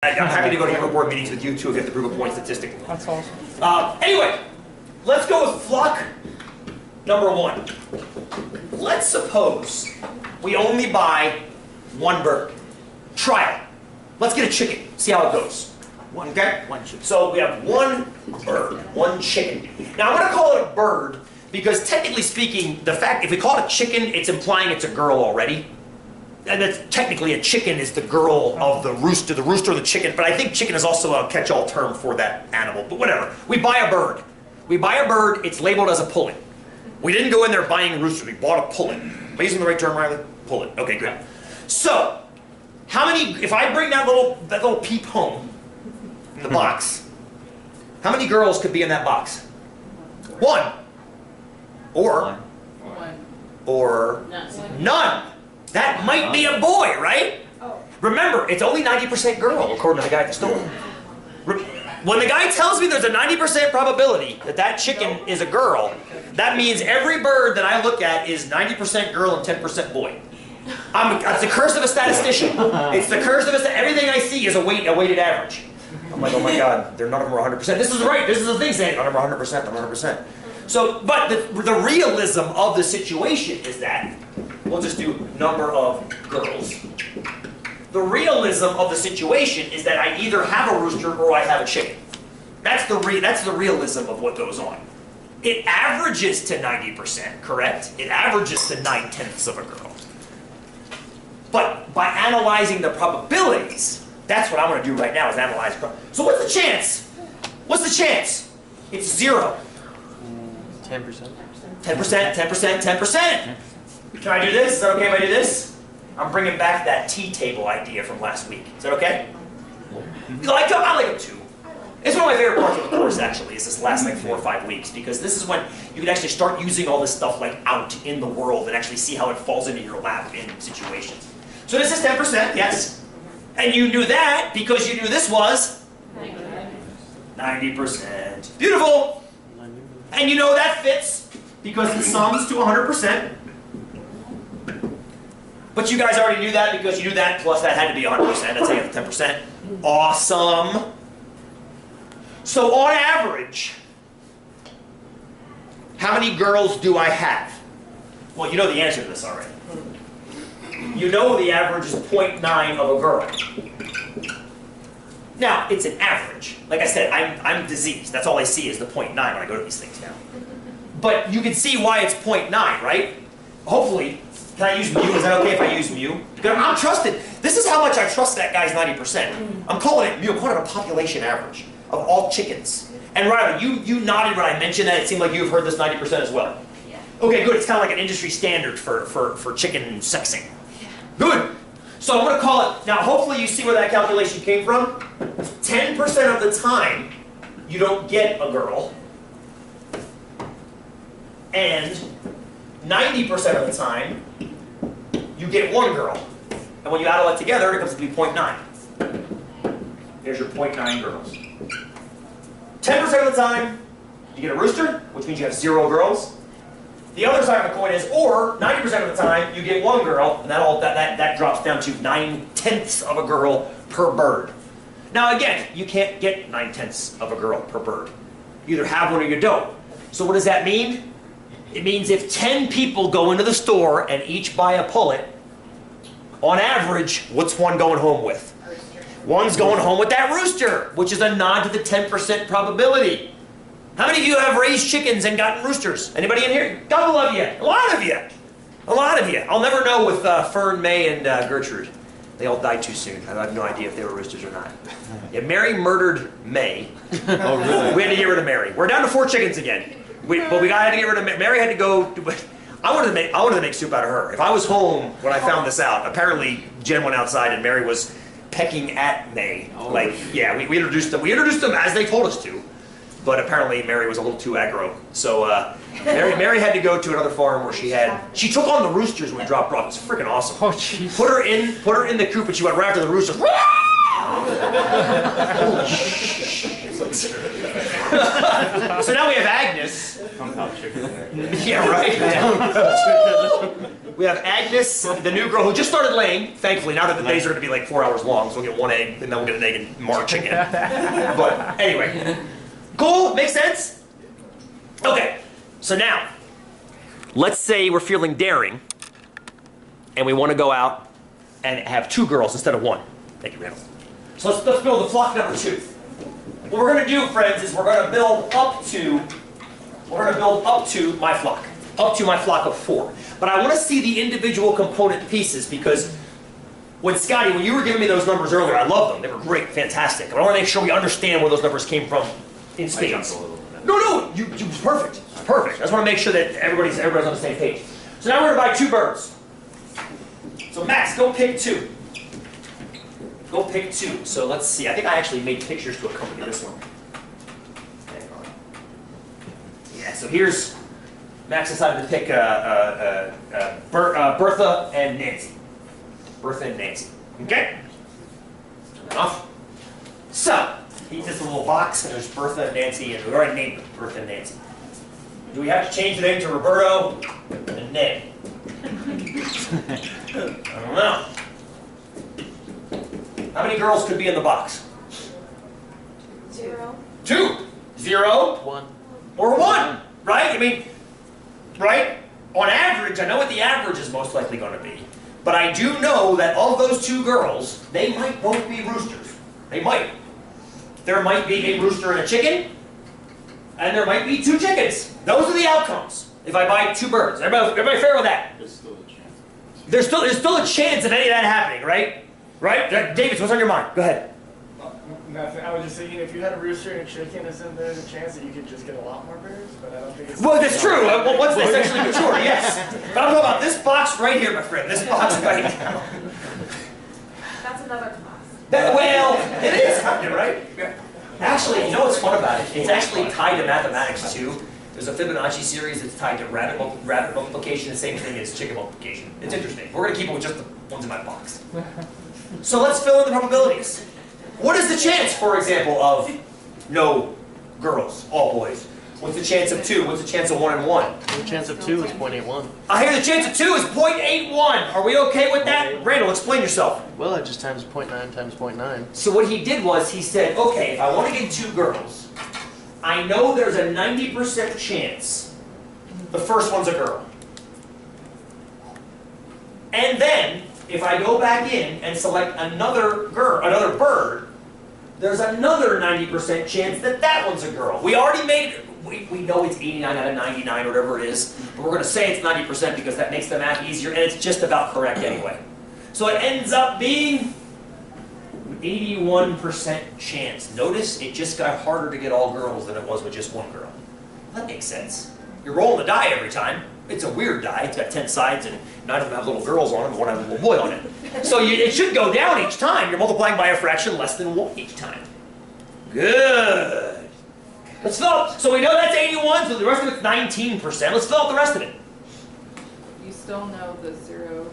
I'm happy to go to your board meetings with you too if you have to prove a point statistically. That's awesome. Anyway, let's go with flock number one. Let's suppose we only buy one bird. Trial. Let's get a chicken. See how it goes. Okay? One chicken. So we have one bird, one chicken. Now I'm going to call it a bird because technically speaking, the fact if we call it a chicken, it's implying it's a girl already. And that's technically a chicken is the girl of the rooster or the chicken, but I think chicken is also a catch-all term for that animal, but whatever. We buy a bird. We buy a bird, it's labeled as a pullet. We didn't go in there buying roosters, we bought a pullet. Am I using the right term, Riley? Pullet, okay, good. So, how many, if I bring that little peep home in the box, how many girls could be in that box? One. Or none. That might be a boy, right? Remember, it's only 90% girl, according to the guy at the store. When the guy tells me there's a 90% probability that that chicken is a girl, that means every bird that I look at is 90% girl and 10% boy. It's the curse of a statistician. It's the curse of everything I see is a weighted average. I'm like, oh my God, none of them are 100%. This is right. This is the thing saying none of them are 100%. They're 100%. So, but the realism of the situation is that we'll just do number of girls. The realism of the situation is that I either have a rooster or I have a chicken. That's the realism of what goes on. It averages to 90%, correct? It averages to 9/10 of a girl. But by analyzing the probabilities, that's what I'm going to do right now is analyze. So what's the chance? What's the chance? It's 0. 10%. 10%, 10%, 10%. Can I do this? Is that okay if I do this? I'm bringing back that T-table idea from last week. Is that okay? I like them too. It's one of my favorite parts of the course, actually, is this last like 4 or 5 weeks, because this is when you can actually start using all this stuff like out in the world and actually see how it falls into your lap in situations. So this is 10%, yes. And you knew that because you knew this was 90%. Beautiful. And you know that fits because it sums to 100%. But you guys already knew that because you knew that plus that had to be 100%. That's how you have 10%. Awesome. So on average, how many girls do I have? Well, you know the answer to this already. You know the average is 0.9 of a girl. Now, it's an average. Like I said, I'm diseased. That's all I see is the 0.9 when I go to these things now. But you can see why it's 0.9, right? Hopefully, can I use mu? Is that okay if I use mu? Because I'm trusted. This is how much I trust that guy's 90%. I'm calling it mu. I'm calling it a population average of all chickens. And Riley, you nodded when I mentioned that. It seemed like you've heard this 90% as well. Yeah. Okay, good. It's kind of like an industry standard for chicken sexing. Yeah. Good. So I'm going to call it, now hopefully you see where that calculation came from. 10% of the time, you don't get a girl. And 90% of the time, you get one girl. And when you add all that together, it comes to be 0.9. There's your 0.9 girls. 10% of the time, you get a rooster, which means you have 0 girls. The other side of the coin is, or 90% of the time, you get one girl, and that drops down to 9/10 of a girl per bird. Now again, you can't get 9/10 of a girl per bird. You either have one or you don't. So what does that mean? It means if 10 people go into the store and each buy a pullet, on average, what's one going home with? One's going home with that rooster, which is a nod to the 10% probability. How many of you have raised chickens and gotten roosters? Anybody in here? A couple of you. A lot of you. A lot of you. I'll never know with Fern, May, and Gertrude. They all died too soon. I have no idea if they were roosters or not. Yeah, Mary murdered May. Oh, really? We had to get rid of Mary. We're down to 4 chickens again. But we had to get rid of Mary. Mary had to go. I wanted to make soup out of her. If I was home when I found this out, apparently Jen went outside and Mary was pecking at May. Oh. Like, yeah, we introduced them. We introduced them as they told us to. But apparently Mary was a little too aggro. So Mary had to go to another farm where she took on the roosters when we dropped her off. It's freaking awesome. Oh, jeez. Put her in the coop and she went right after the roosters. So now we have Agnes. Yeah, right. We have Agnes, the new girl who just started laying, thankfully. Now that the days are going to be like 4 hours long, so we'll get one egg, and then we'll get an egg in March again. But anyway. Cool? Makes sense? Okay. So now, let's say we're feeling daring, and we want to go out and have 2 girls instead of 1. Thank you, Randall. So let's build the flock number 2. What we're going to do, friends, is we're going to build up to my flock. Up to my flock of 4. But I want to see the individual component pieces because Scotty, when you were giving me those numbers earlier, I love them. They were great, fantastic. But I want to make sure we understand where those numbers came from in spades. No, you perfect. Perfect. I just want to make sure that everybody's on the same page. So now we're going to buy 2 birds. So Max, go pick 2. Go pick 2. So let's see. I think I actually made pictures to accompany this one. Hang on. Yeah. So here's Max decided to pick Bertha and Nancy. Bertha and Nancy. Okay. Enough. So he's just a little box, and there's Bertha and Nancy, and we already named them Bertha and Nancy. Do we have to change the name to Roberto and Ned? I don't know. How many girls could be in the box? 0. 2. 0. 1. Or 1. Right? I mean, right? On average, I know what the average is most likely going to be. But I do know that of those 2 girls, they might both be roosters. They might. There might be a rooster and a chicken, and there might be 2 chickens. Those are the outcomes if I buy 2 birds. Everybody fair with that? There's still a chance. There's still a chance of any of that happening, right? Right? David, what's on your mind? Go ahead. Nothing. I was just thinking if you had a rooster and a chicken, isn't there a chance that you could just get a lot more birds? But I don't think it's... Well, that's true. Once they sexually mature, yes. But I'm talking about this box right here, my friend. This box right now. That's another class. Well, it is kind of, right? Actually, you know what's fun about it? It's actually tied to mathematics, too. There's a Fibonacci series that's tied to rabbit multiplication, the same thing as chicken multiplication. It's interesting. We're going to keep it with just the ones in my box. So let's fill in the probabilities. What is the chance, for example, of no girls, all boys? What's the chance of 2? What's the chance of 1 and 1? The chance of 2 is 0.81. I hear the chance of 2 is 0.81. Are we okay with that? Randall, explain yourself. Well, I just times 0.9 times 0.9. So what he did was he said, okay, if I want to get 2 girls, I know there's a 90% chance the first one's a girl. And then, if I go back in and select another bird, there's another 90% chance that that one's a girl. We already made it. We know it's 89 out of 99 or whatever it is, but we're going to say it's 90% because that makes the math easier, and it's just about correct anyway. So it ends up being 81% chance. Notice it just got harder to get all girls than it was with just 1 girl. That makes sense. You're rolling the die every time. It's a weird die. It's got 10 sides, and 9 of them have little girls on them, and 1 has a little boy on it. So it should go down each time. You're multiplying by a fraction less than 1 each time. Good. Let's fill up. So we know that's 81, so the rest of it's 19%. Let's fill out the rest of it. You still know the 0%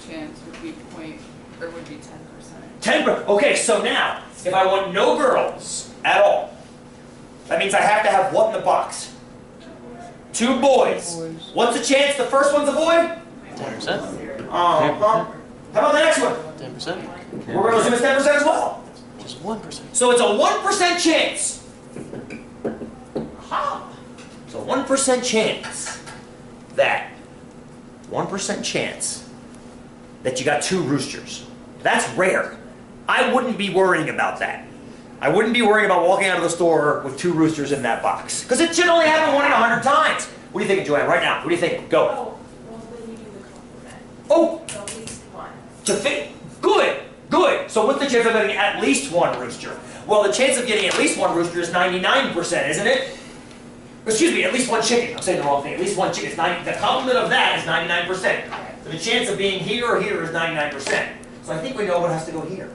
chance would be 10%. 10%. Okay, so now, if I want no girls at all, that means I have to have what in the box? 2 boys. What's the chance the first one's a boy? 10%. How about the next one? 10%. We're going to assume it's 10% as well. Just 1%. So it's a 1% chance. Aha. So 1% chance that 1% chance that you got 2 roosters. That's rare. I wouldn't be worrying about that. I wouldn't be worrying about walking out of the store with 2 roosters in that box. Because it should only happen 1 in 100 times. What do you think, Joanne, right now? What do you think? Go. Oh, well, then you do the complement. Oh! So at least 1. To fit. Good. Good. So what's the chance of getting at least 1 rooster? Well, the chance of getting at least 1 rooster is 99%, isn't it? Excuse me, at least 1 chicken. I'm saying the wrong thing. At least 1 chicken. The complement of that is 99%. So the chance of being here or here is 99%. So I think we know what has to go here.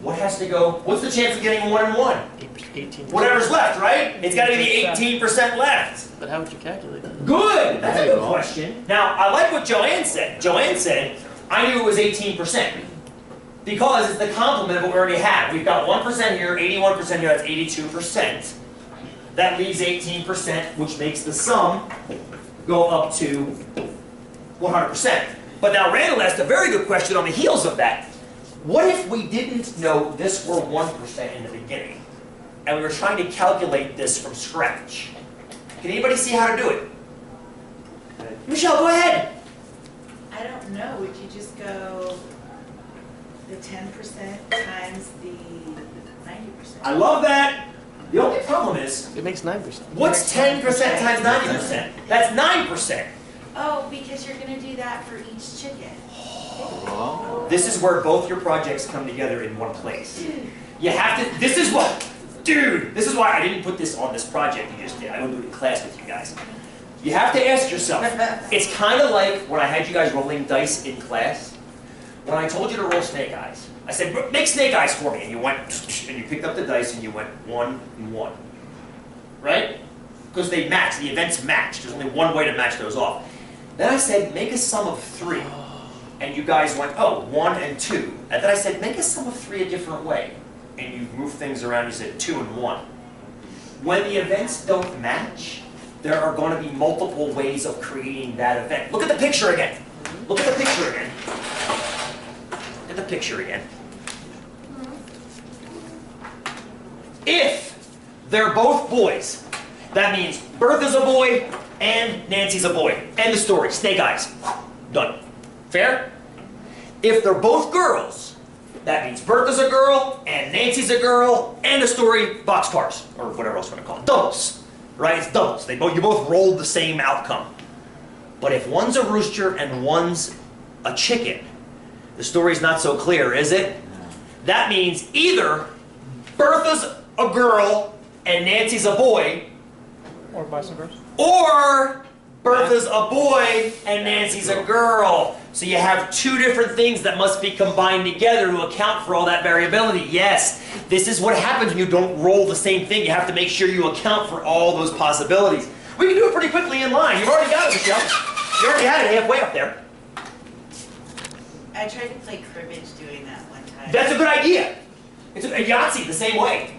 What has to go? What's the chance of getting 1 and 1? 18%. Whatever's left, right? It's got to be the 18% left. But how would you calculate that? Good. That's a good question. Now, I like what Joanne said. Joanne said, I knew it was 18%. Because it's the complement of what we already have. We've got 1% here, 81% here, that's 82%. That leaves 18%, which makes the sum go up to, 100%. But now Randall asked a very good question on the heels of that. What if we didn't know this were 1% in the beginning, and we were trying to calculate this from scratch? Can anybody see how to do it? Michelle, go ahead. I don't know, would you just go the 10% times the 90%? I love that. The only problem is, It makes 9%. what's 10% times 90%? That's 9%. Oh, because you're gonna do that for each chicken. This is where both your projects come together in one place. You have to, this is what, dude, this is why I didn't put this on this project you just did. I don't do it in class with you guys. You have to ask yourself, it's kind of like when I had you guys rolling dice in class. When I told you to roll snake eyes, I said, make snake eyes for me. And you went, and you picked up the dice and you went 1 and 1. Right? Because they match, the events match. There's only one way to match those off. Then I said, make a sum of 3. And you guys went, oh, 1 and 2. And then I said, make a sum of 3 a different way. And you moved things around, you said 2 and 1. When the events don't match, there are going to be multiple ways of creating that event. Look at the picture again. Look at the picture again. Look at the picture again. If they're both boys, that means Bertha's a boy and Nancy's a boy. End of story. Snake eyes. Done. Fair? If they're both girls, that means Bertha's a girl and Nancy's a girl. End of story. Boxcars, or whatever else you want to call it. Doubles. Right? It's doubles. You both rolled the same outcome. But if one's a rooster and one's a chicken, the story's not so clear, is it? That means either Bertha's a girl and Nancy's a boy, Or vice versa. or Bertha's a boy and Nancy's a girl. So you have 2 different things that must be combined together to account for all that variability. Yes, this is what happens when you don't roll the same thing. You have to make sure you account for all those possibilities. We can do it pretty quickly in line. You've already got it, Michelle. You already had it halfway up there. I tried to play cribbage doing that one time. That's a good idea. It's a Yahtzee the same way.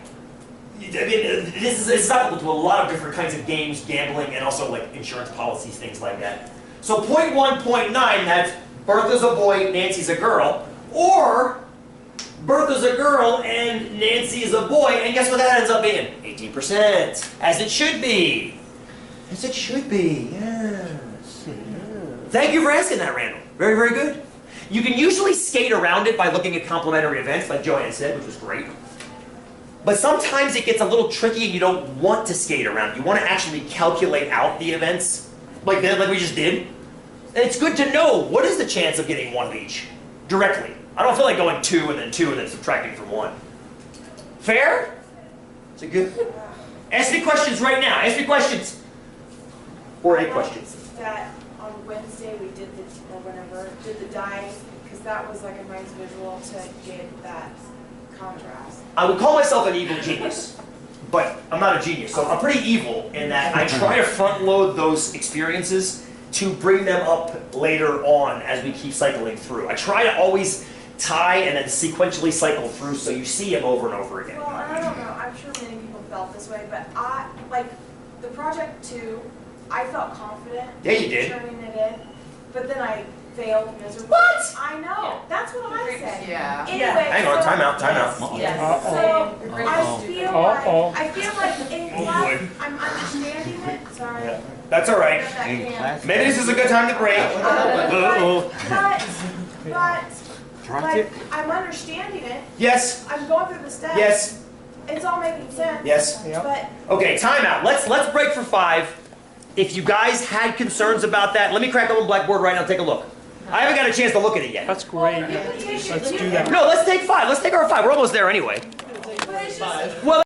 I mean, this is applicable to a lot of different kinds of games, gambling, and also like insurance policies, things like that. So 0.1, 0.9, that's Bertha's a boy, Nancy's a girl, or Bertha's a girl and Nancy is a boy, and guess what that ends up being? 18%, as it should be. As it should be, yes. Thank you for asking that, Randall. Very, very good. You can usually skate around it by looking at complementary events, like Joanne said, which was great. But sometimes it gets a little tricky and you don't want to skate around. You want to actually calculate out the events, like we just did. And it's good to know, what is the chance of getting 1 of each, directly. I don't feel like going 2 and then 2 and then subtracting from 1. Fair? Is it good? Ask me questions right now. Ask me questions. Or a question. That on Wednesday we did the dice, because that was like a nice visual to get that contrast. I would call myself an evil genius, but I'm not a genius. So I'm pretty evil in that I try to front load those experiences to bring them up later on as we keep cycling through. I try to always tie and then sequentially cycle through so you see them over and over again. Well, I don't know. I'm sure many people felt this way, but I, like, the project 2, I felt confident Yeah, you did. turning it in, but then I failed miserably. What? I know. That's what I said. Yeah. Anyway, Hang on, so- time out, time out. Yes. So I feel like in Oh, class, boy. I'm understanding it. Sorry. Yeah. That's all right. Maybe this is a good time to break. But like, I'm understanding it. Yes, I'm going through the steps. yes, It's all making sense. yes. But Okay, time out. Let's break for 5. If you guys had concerns about that, let me crack open Blackboard right now and take a look. I haven't got a chance to look at it yet. That's great. Let's do that. No, let's take 5. Let's take our 5. We're almost there anyway. But it's just, Well,